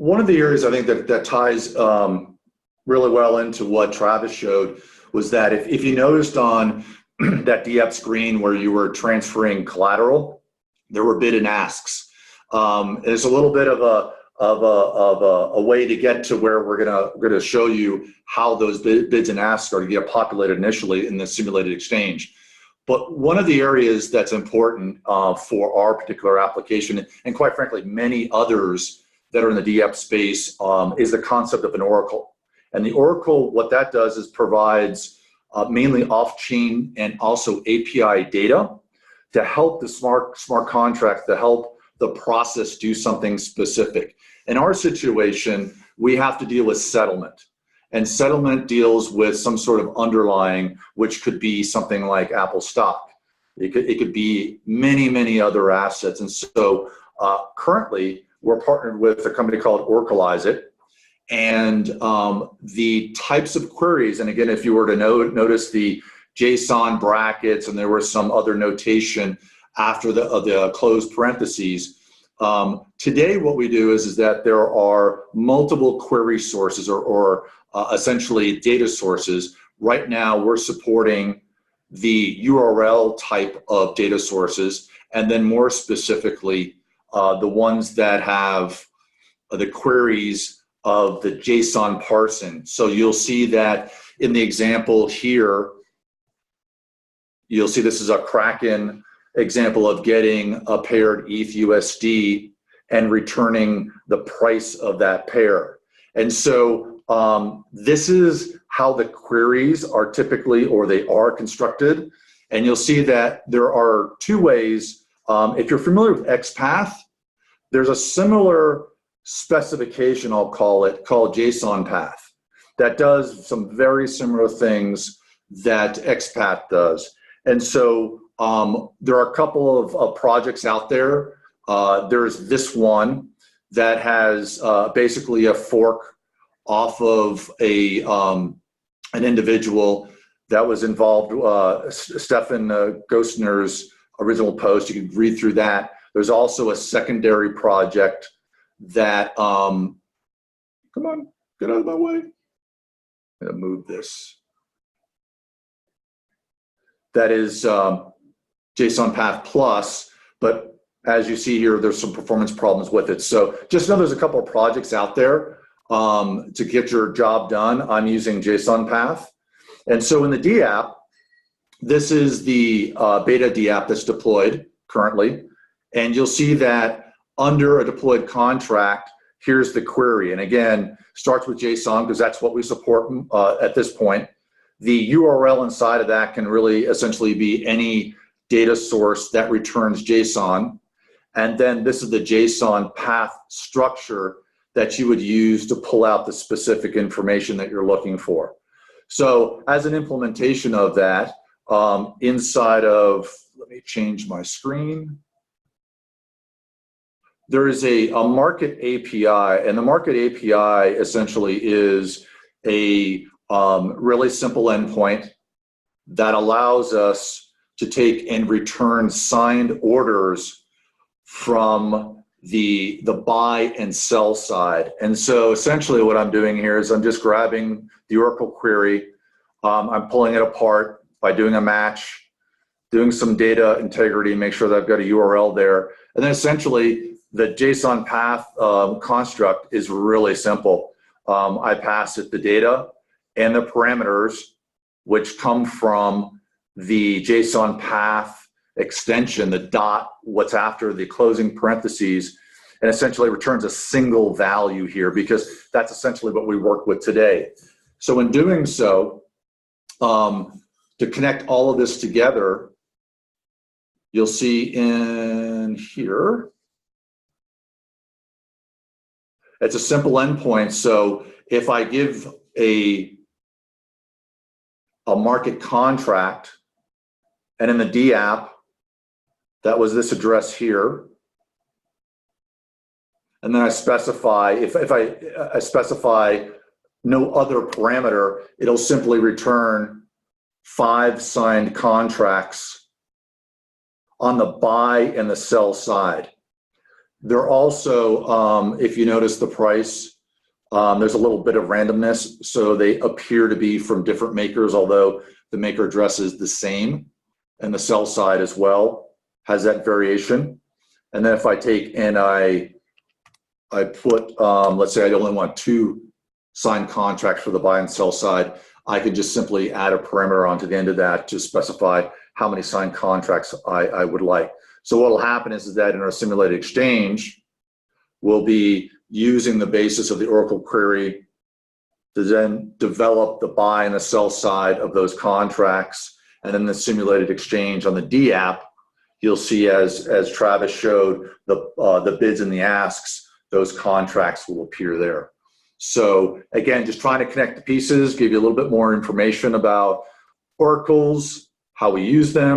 One of the areas I think that ties really well into what Travis showed was that if you noticed on that dApp screen where you were transferring collateral, there were bid and asks. There's a little bit of a way to get to where we're gonna show you how those bids and asks are to get populated initially in the simulated exchange. But one of the areas that's important for our particular application, and quite frankly many others that are in the dApp space, is the concept of an oracle. And the oracle, what that does is provides mainly off-chain and also API data to help the smart contract, to help the process do something specific. In our situation, we have to deal with settlement. And settlement deals with some sort of underlying, which could be something like Apple stock. It could be many other assets. And so currently, we're partnered with a company called Oracleize It. And the types of queries, and again, if you were to notice the JSON brackets, and there was some other notation after the closed parentheses. Today, what we do is that there are multiple query sources or essentially data sources. Right now, we're supporting the URL type of data sources, and then more specifically, the ones that have the queries of the JSON parsing. So you'll see that in the example here, you'll see this is a Kraken example of getting a paired ETH USD and returning the price of that pair. And so this is how the queries are typically, or they are constructed. And you'll see that there are two ways. If you're familiar with XPath, there's a similar specification, I'll call it, called JSON Path that does some very similar things that XPath does. And so there are a couple of projects out there. There's this one that has basically a fork off of an individual that was involved, Stefan Gostner's original post. You can read through that. There's also a secondary project that, come on, get out of my way. I'm gonna move this. That is JSON Path Plus, but as you see here, there's some performance problems with it. So just know there's a couple of projects out there to get your job done. I'm using JSON Path. And so in the dApp, this is the beta dApp that's deployed currently. And you'll see that under a deployed contract, here's the query. And again, starts with JSON because that's what we support at this point. The URL inside of that can really essentially be any data source that returns JSON. And then this is the JSON path structure that you would use to pull out the specific information that you're looking for. So as an implementation of that, inside of, let me change my screen. There is a market API, and the market API essentially is a really simple endpoint that allows us to take and return signed orders from the buy and sell side. And so essentially what I'm doing here is I'm just grabbing the Oracle query, I'm pulling it apart by doing a match, doing some data integrity, make sure that I've got a URL there. And then essentially the JSON path construct is really simple. I pass it the data and the parameters, which come from the JSON path extension, the dot, what's after the closing parentheses, and essentially returns a single value here because that's essentially what we work with today. So in doing so, to connect all of this together, you'll see in here, it's a simple endpoint. So if I give a market contract, and in the dApp, that was this address here, and then I specify, if I specify no other parameter, it'll simply return 5 signed contracts on the buy and the sell side. They're also, if you notice the price, there's a little bit of randomness. So they appear to be from different makers, although the maker address is the same, and the sell side as well has that variation. And then if I take and I put, let's say I only want 2 signed contracts for the buy and sell side, I could just simply add a parameter onto the end of that to specify how many signed contracts I would like. So what will happen is that in our simulated exchange, we'll be using the basis of the Oracle query to then develop the buy and the sell side of those contracts. And then the simulated exchange on the dApp, you'll see as Travis showed the bids and the asks, those contracts will appear there. So again, just trying to connect the pieces, give you a little bit more information about oracles, how we use them.